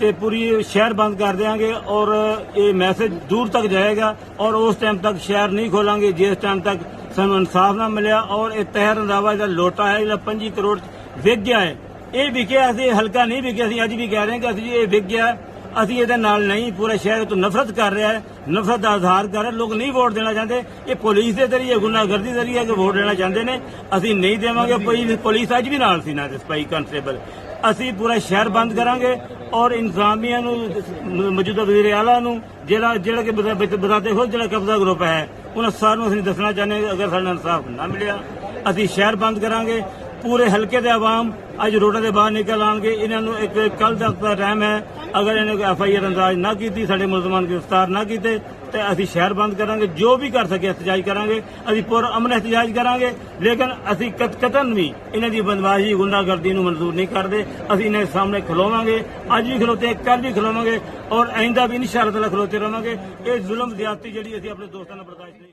ਤੇ पूरी शहर बंद कर देंगे और ये मैसेज दूर तक जाएगा और उस टाइम तक शहर नहीं खोलेंगे जिस टाइम तक सानू इंसाफ ना मिले। और ये तहर रंधावा का लोटा है जो 25 करोड़ विक गया है, ये विकिया असीं हल्का नहीं विकिया, असीं अज भी कह रहे हैं कि असीं ये विक गया, असीं इहदे नाल नहीं, पूरा शहर तो नफरत कर रहा है, नफरत का आधार कर रहा है, लोग नहीं वोट देना चाहते। ये पुलिस के जरिए गुंडागर्दी के जरिए वोट देना चाहते हैं, असीं नहीं देवांगे। पुलिस अज भी नाल सी ना सिपाही कांस्टेबल, ਅਸੀਂ पूरा शहर बंद करांगे और इंतजामिया मौजूदा वज़ीर आला ਜਿਹੜਾ ਕਿ ਬਜ਼ਾਤੇ ਖੁਦ ਜਿਹੜਾ ਕਬਜ਼ਾ ਗਰੁੱਪ ਹੈ ਉਹਨਾਂ ਸਾਰਿਆਂ ਨੂੰ ਅਸੀਂ ਦੱਸਣਾ ਚਾਹੁੰਦੇ ਹਾਂ ਅਗਰ ਸਾਡਾ ਇਨਸਾਫ ਨਾ ਮਿਲਿਆ ਅਸੀਂ ਸ਼ਹਿਰ ਬੰਦ ਕਰਾਂਗੇ। पूरे हल्के के आवाम अज रोडों के बाहर निकल आएंगे। इन्होंने एक कल तक का टाइम है, अगर इन्हें FIR अंदाज ना की, साढ़े मुलजमान गिरफ्तार ना किए तो असी शहर बंद करांगे। जो भी कर सके एहतजाज करांगे, असी पूरा अमन एहतजाज करांगे, लेकिन असी कतन भी इन्हों की बदमाशी गुंडागर्दी मंजूर नहीं करते। असी इन्हें सामने खलोवांगे, अज भी खलोते, कल भी खलोवांगे और आइंदा भी इंशाअल्लाह खलोते रहेंगे। ये जुल्म ज्यादती जी असी अपने दोस्तों ने बर्दाश्त नहीं